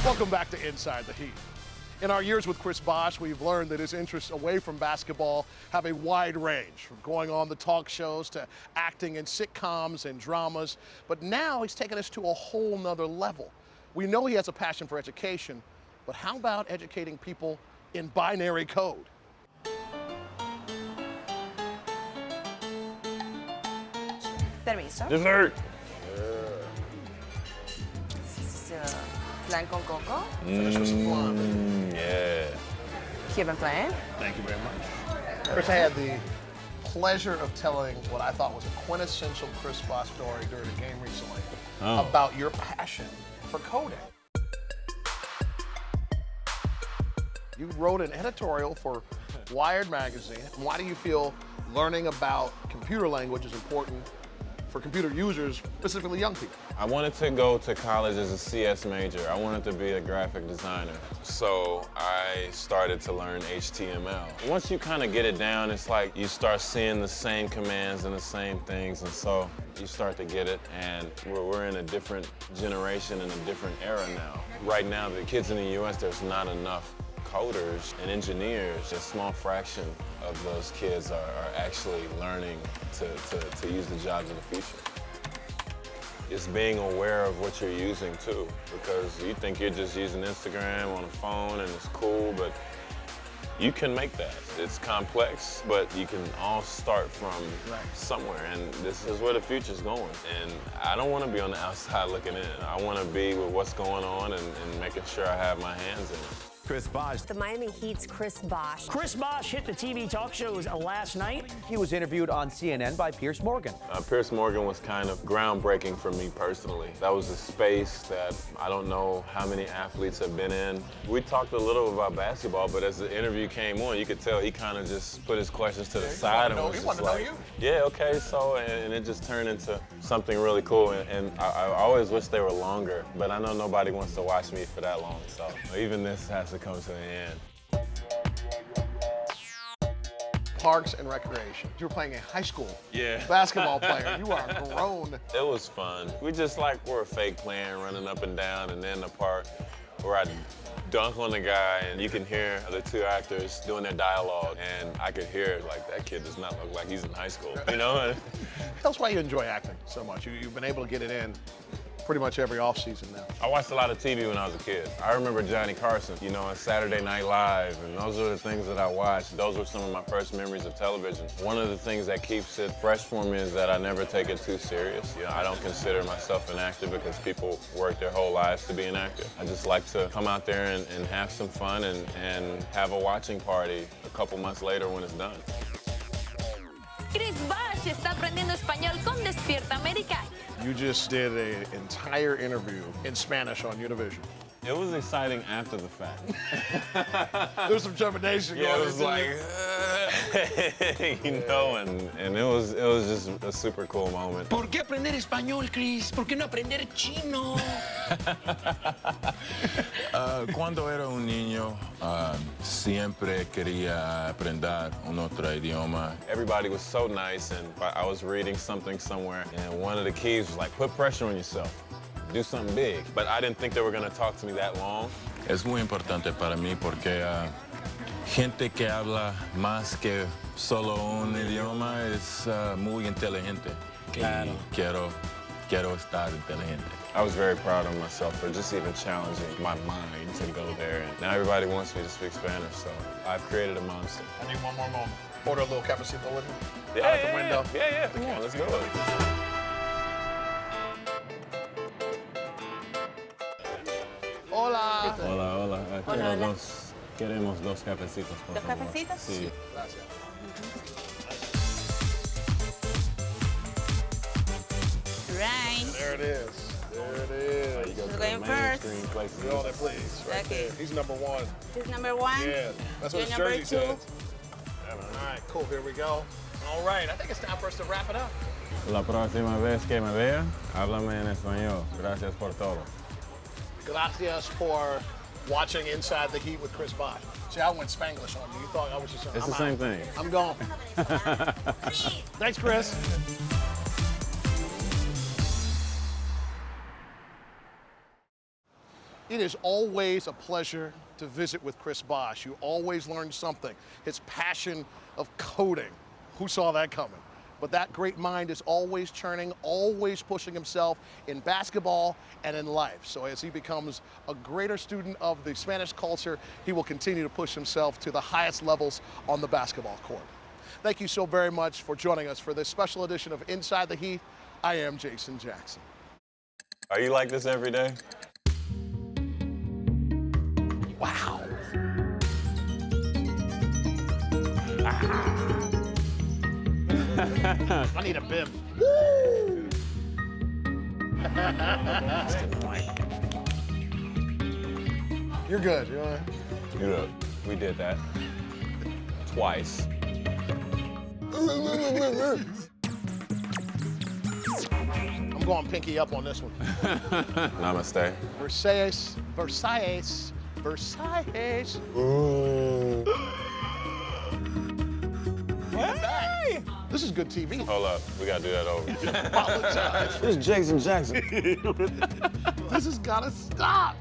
Welcome back to Inside the Heat. In our years with Chris Bosh, we've learned that his interests away from basketball have a wide range, from going on the talk shows to acting in sitcoms and dramas. But now he's taken us to a whole nother level. We know he has a passion for education, but how about educating people in binary code? Permiso. Dessert. This is flan con coco. Finish with some flan. Yeah. Cuban plain. Thank you very much. Chris, I had the pleasure of telling what I thought was a quintessential Chris Bosh story during a game recently about your passion for coding. You wrote an editorial for Wired magazine. Why do you feel learning about computer language is important for computer users, specifically young people? I wanted to go to college as a CS major. I wanted to be a graphic designer. So I started to learn HTML. Once you kind of get it down, it's like you start seeing the same commands and the same things, and so you start to get it. And we're in a different generation and a different era now. Right now, the kids in the US, there's not enough coders and engineers. A small fraction of those kids are actually learning to use the jobs of the future. It's being aware of what you're using too, because you think you're just using Instagram on a phone and it's cool, but you can make that. It's complex, but you can all start from somewhere, and this is where the future's going. And I don't want to be on the outside looking in. I want to be with what's going on and making sure I have my hands in it. Chris Bosh. The Miami Heat's Chris Bosh. Chris Bosh hit the TV talk shows last night. He was interviewed on CNN by Pierce Morgan. Pierce Morgan was kind of groundbreaking for me personally. That was a space that I don't know how many athletes have been in. We talked a little about basketball, but as the interview came on, you could tell he kind of just put his questions to the side and was just like, yeah, okay, so, and it just turned into something really cool. And I always wish they were longer, but I know nobody wants to watch me for that long, so even this has to come to an end. Parks and Recreation. You were playing a high school Yeah. basketball player. You are grown. It was fun. We just were fake playing, running up and down, and then the part where I dunk on the guy and you can hear the two actors doing their dialogue, and I could hear that kid does not look like he's in high school, you know? Tell us why you enjoy acting so much. You've been able to get it in pretty much every off-season now. I watched a lot of TV when I was a kid. I remember Johnny Carson, you know, on Saturday Night Live, and those are the things that I watched. Those were some of my first memories of television. One of the things that keeps it fresh for me is that I never take it too serious. You know, I don't consider myself an actor because people work their whole lives to be an actor. I just like to come out there and have some fun and have a watching party a couple months later when it's done. Chris Bosh está aprendiendo español con Despierta América. You just did an entire interview in Spanish on Univision. It was exciting after the fact. There's some trepidation going Yeah, on. it was like, you know, and it was just a super cool moment. ¿Por qué aprender español, Chris? ¿Por qué no aprender chino? Cuando era un niño, siempre quería aprender un otro idioma. Everybody was so nice, and I was reading something somewhere, and one of the keys was like, put pressure on yourself. Do something big. But I didn't think they were going to talk to me that long. Es muy importante para mí porque gente que habla más que solo un idioma es muy inteligente. Claro. Y quiero estar inteligente. I was very proud of myself for just even challenging my mind to go there. And now everybody wants me to speak Spanish, so I've created a monster. I need one more moment. Order a little cafecito with me. Yeah, Out at the window. Yeah. Come on, let's do it. Hola. Hola. Hola. Queremos dos cafecitos, por ¿Dos favor. cafecitos? Sí. Gracias. Right. There it is. There it is. Go to Who's the going mainstream first? places. You're on it, please. Right Okay. there. He's number one. He's number one. Yeah. That's what You're his number jersey two. says. All right, cool. Here we go. All right. I think it's time for us to wrap it up. La próxima vez que me vea, háblame en español. Gracias por todo. Gracias for watching Inside the Heat with Chris Bosh. See, I went Spanglish on you. You thought I was just... It's the same thing. I'm gone. Thanks, Chris. It is always a pleasure to visit with Chris Bosh. You always learn something. His passion of coding. Who saw that coming? But that great mind is always churning, always pushing himself in basketball and in life. So as he becomes a greater student of the Spanish culture, he will continue to push himself to the highest levels on the basketball court. Thank you so very much for joining us for this special edition of Inside the Heat. I am Jason Jackson. Are you like this every day? Wow. I need a bib. Woo! You're good. You're all right. Good. We did that twice. I'm going pinky up on this one. Namaste. Versailles, Versailles, Versailles. Hey! This is good TV. Hold up, we gotta do that over. Apologize. This is Jason Jackson. This has got to stop.